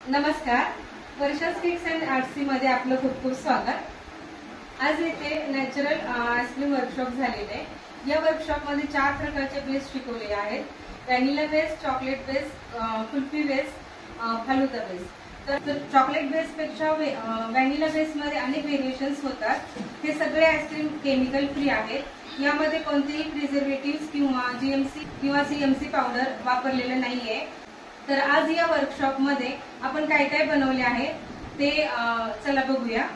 नमस्कार, वर्षा cakes and arts मध्ये आपलं खूप खूप स्वागत। आज येथे नॅचरल आईस्क्रीम वर्कशॉप झालेले आहे। या वर्कशॉप मध्ये 4 प्रकारचे बेस शिकवले आहेत। Vanilla base, chocolate base, kulfi base, falooda base. तर चॉकलेट बेस पेक्षा व्हॅनिला बेस मध्ये अनेक व्हेरिएशन्स होतात। हे सगळे आईस्क्रीम केमिकल फ्री आहेत। यामध्ये कोणतेही प्रिझर्वेटिव्ह किंवा जीएमसी किंवा सीएमसी पावडर वापरलेले नाहीये। तर आज या वर्कशॉप मध्ये आपण काय काय बनवले आहे ते चला बघूया।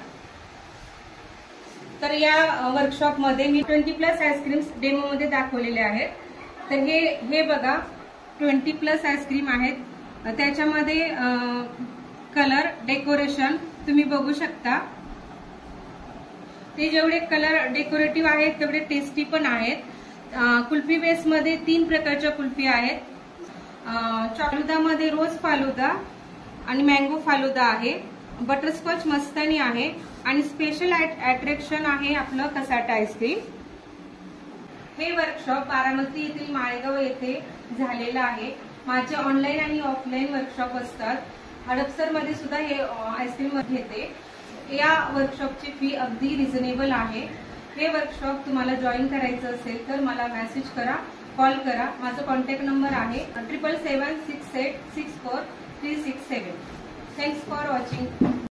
तर या वर्कशॉप मध्ये मी 20+ आईस्क्रीम्स डेमो मध्ये दाखवलेले आहेत। तर हे बघा 20+ आईस्क्रीम आहेत। त्याच्यामध्ये कलर डेकोरेशन तुम्ही बघू शकता। ते जेवढे कलर डेकोरेटिव्ह आहेत तेवढे टेस्टी पण आहेत। कुल्फी बेस मध्ये 3 प्रकारच्या कुल्फी आहेत। फालुदा मध्ये रोज फालुदा आणि मँगो फालुदा आहे। बटरस्कॉच मस्तानी आहे आणि स्पेशल अट्रॅक्शन आहे आपलं कसाटा आईस्क्रीम। हे वर्कशॉप बारामती येथील माळेगाव येथे झालेलं आहे। माझे ऑनलाईन आणि ऑफलाईन वर्कशॉप असतात। हडपसर मध्ये सुद्धा हे आईस्क्रीम घेते। या वर्कशॉपची फी अगदी रिझनेबल आहे। हे वर्कशॉप तुम्हाला जॉईन करायचं असेल तर मला मेसेज करा, कॉल करा। माझा कॉन्टॅक्ट नंबर आहे 7776864367। Thanks for watching.